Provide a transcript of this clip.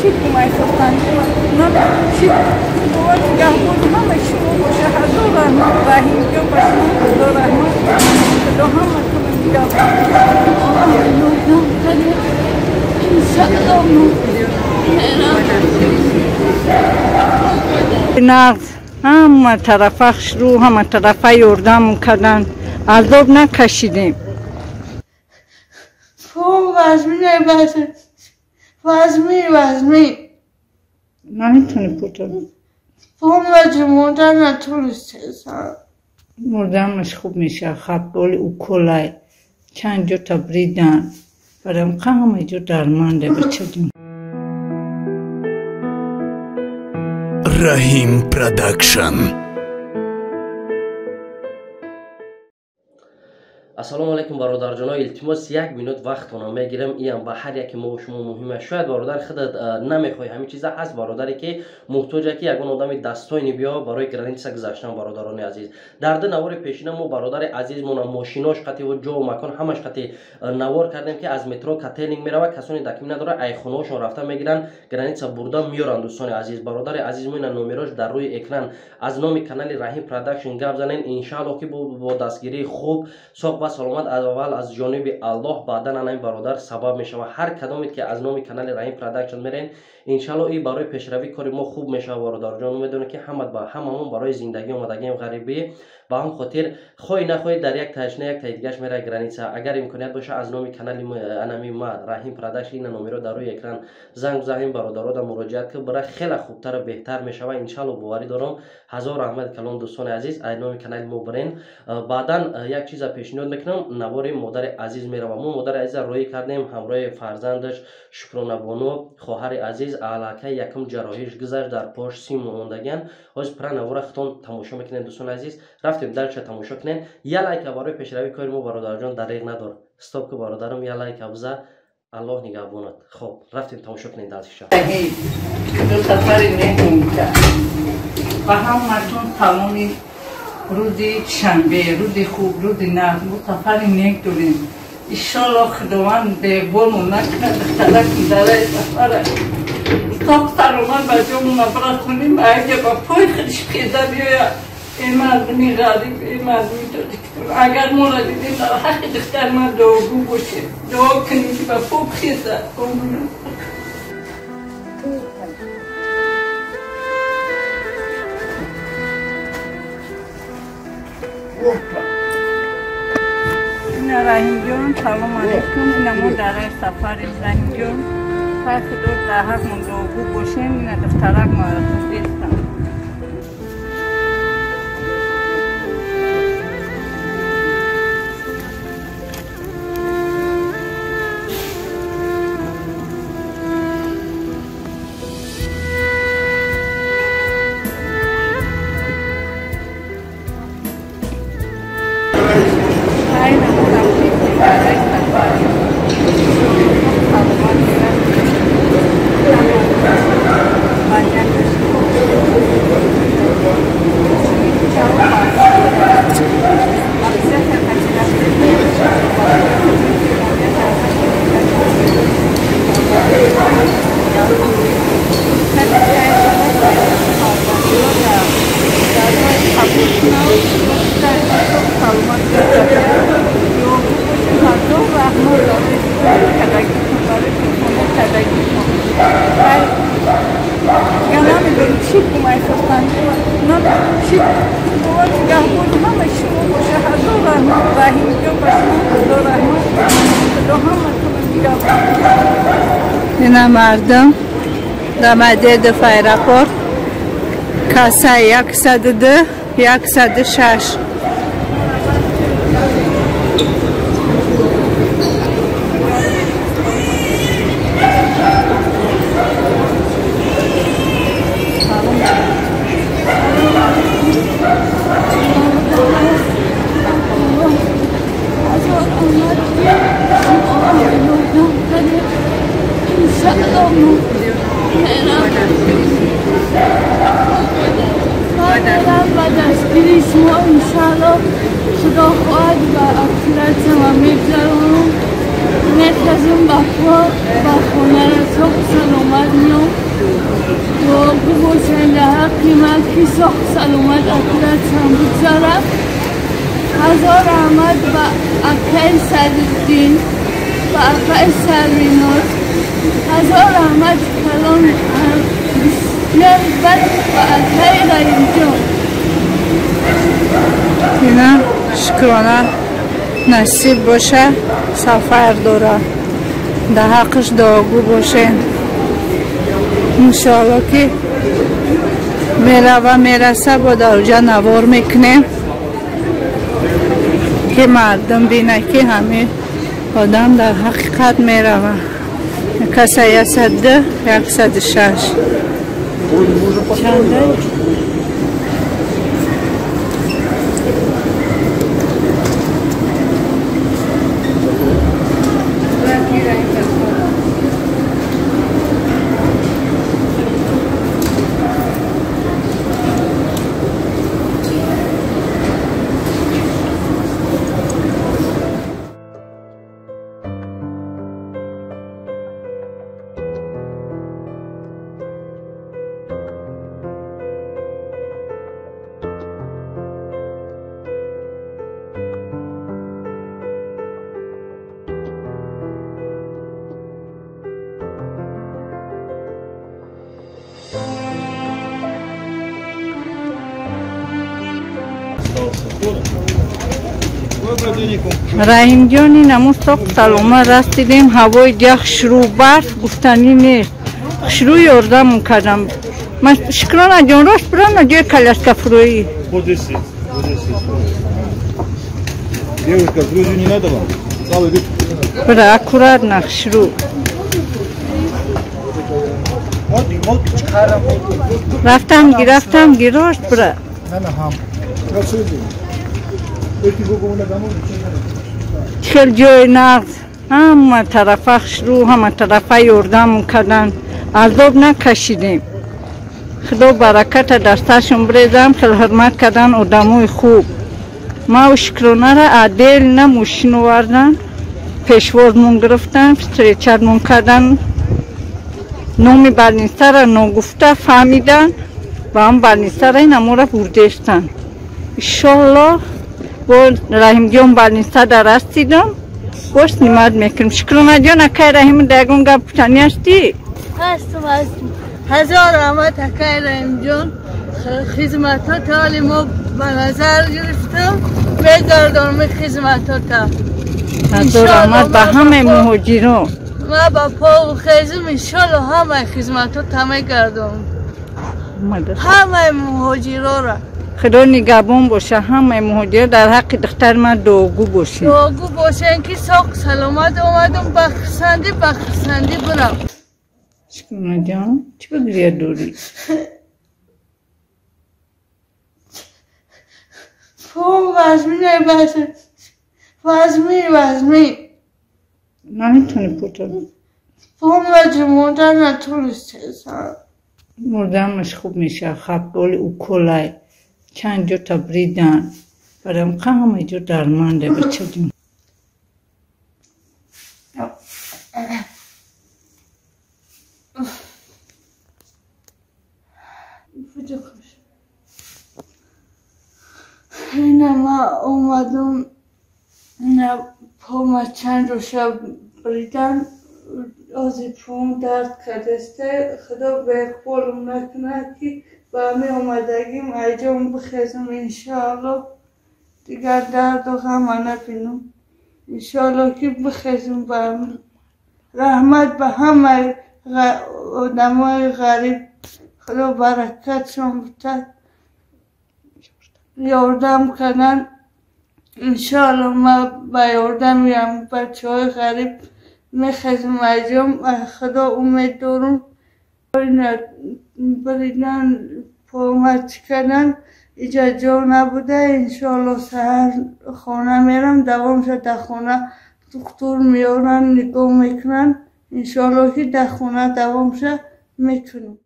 چی کمک کنن نه چی دوباره گهبود همه شما باشه حضور رحمت رحیم جو باشه خدا رحمت خدا همه کنه میگم نقض همه طرفه شروع همه طرفه یردم کردن عذاب نکشیدیم وزمی نمیتونی پوتر مردن نتونسته مردمش خوب میشه خبگالی او کلای چند جو تا بریدن برام همه جو درمانده بچه جون رحیم پروداکشن. السلام علیکم برادرجان، التماس 1 مینوت وقتتون میگیرم. این به هر یکی ما و شما مهمه. شاید برادر خودت نمیخوای همین چیزا هست برادری که محتاجه که یگان آدم دستاینی بیا برای گرانیتسا گذاشتن. برادران عزیز در نوار پیشین ما برادر عزیزمون ماشیناش قطعی و جو و مکان همش قطعی نوار کردیم که از مترو کاتلینگ میره کسانی دکمی نداره ایخوناشون رفته میگیرن گرانیتسا بردا میارن. دوستان عزیز برادر عزیزمون نمرش در روی اکران از نام کانال رحیم پروداکشن گپ زنین. ان شاء الله که با دستگیری خوب ساق سلامت اول از جانب الله بعدا این برادر سبب میشه و هر کدامی که از نام کانال رحیم پروداکشن میرین ان شاء الله این برای پیشروی کار ما خوب میشه. برادر جان میدونه که هممون برای زندگی اومدگیم غریبی با هم خاطر خوی نخوی در یک تاش نه یک تا دیگهش میره گرانیتسا. اگر امکانیت باشه از نام کانال انمی ما رحیم پروداکشن این نمره رو در روی اکران زنگ بزنیم برادرها در مراجعت که برای خیلی خوبتر و بهتر میشه و ان شاء الله باوری دارم هزار رحمت کلام. دوستان عزیز از نام کانال ما برین. بعدا یک چیز پیشنهاد میکنم نوار مادر عزیز میره و ما مادر عزیز روی کردیم همراه فرزندش شکرانه بانو خواهر عزیز علاقه یکم جراحیش گذشت در پاش سیم موندگان از پر نوار ختون تماشا میکنین. دوستان عزیز رفتیم درش تماشا کنین. یه لایک برای پیشروی کار ما برادر جان دریغ ندار. استاپ که برادرم یه لایک ابزا الله نگهبانت. خب رفتیم تماشا کنین درش. دو سفر نمی‌کنم و هم مردم تمامی روزی شنبه روزی خوب روزی نه دو سفر نمی‌کنیم. ایشالله خداوند به بولمون نکنه تلک داره سفره استاپ سلامت بجامون برسونیم. اگه با پای خودش پیدا بیاید این مردمی غریب این مردمی دکتر اگر ما را دیدیم در حق دختر من دعاگو باشه دعا کنیم که با پا خیزه این رحیم جان سلام علیکم. این ما در سفریم رحیم جان پس دور در حق من دعاگو باشیم. این دخترک ما را دیستم اینا مردم دمده دفعه راپورت کاسه 102 106 خدا خواهد و اکثرت ما میگذارم مرکزم با خونه را سخت سلامت میام و بگوشن در حقی من که سخت سلامت اکرد هم بگذارم. هزار رحمت با اکای صدرالدین و اکای سرمینات. هزار رحمت کلان بسیار بد و اکای غریب جان. اینا شکرانه نصیب باشه سفر داره در حقش دعاگو باشه انشاءالله که میره و میرسه با دوجه نوار میکنیم که مردم بینه که همه آدم در حقیقت میره و کسی 102 106 چنده؟ رحیم جانی نمو ساق سلامه رسیدیم هوای جخ شروع برف گفتنی نیست شروع یاردم کردم من شکرانه جان راست برم جای کلشکه فرویی Подеси. Девушка, грузию не надо вам? Целый вид. برا اکورات شروع رفتم گرفت برا نه هم. چل جای نقض همه طرفه شروع همه طرفه یاردم کردن عذاب نکشیدیم خدا برکت دستشون بریدم خیلی حرمت کردن آدمای خوب ما و شکرانه را عدل نموشین وردن پیشوازمون گرفتن استریچرمون کردن نومی برنیسته را نگفته فهمیدن و هم برنیسته را این امو را بردشتن انشالله با رحیم جان برنیسته در رسیدم باش نماد میکنم شکرانه جان اکای رحیم دیگون گپ پتنی هستی؟ هستم هزار رحمت اکای رحیم جان خدمتات حالی ما به نظر گرفتم بگردانم خدمتات هزار رحمت به همه مهاجران ما با پا و خیزم انشالله همه خدمتات همه گردانم همه مهاجران را خدا نگهبان باشه همه مهاجر در حق دختر من دعاگو باشین دعاگو باشین که ساق سلامت آمدم بخرسندی برم شکرانه جان چی بگریه دوری؟ پام وزمی نمیتونی پوتر پام مردن نتونسته مردمش خوب میشه خبگال او کلای چند جا تا بریدن برام همه جا درمانده بچه جون اینه ما اومدم پام چند رو شب بریدن از پام درد کردسته خدا به اقبالم نکنه که با همه اومدگیم ایجام بخیزم انشاءالله دیگر درد و غم نبینم انشاءالله که بخیزم با همه رحمت به همه آدمای غریب خدا برکتشون بده یاردم کردن انشاءالله ما با یاردم میرم بچه های غریب میخیزم ایجام خدا امید دارم بریدن پامت کردن ایجا جا نبوده انشاءالله سهر خانه میرم دوام شد در خانه دکتر میارن نگاه میکنن انشاءالله که در خانه دوام شد میکنم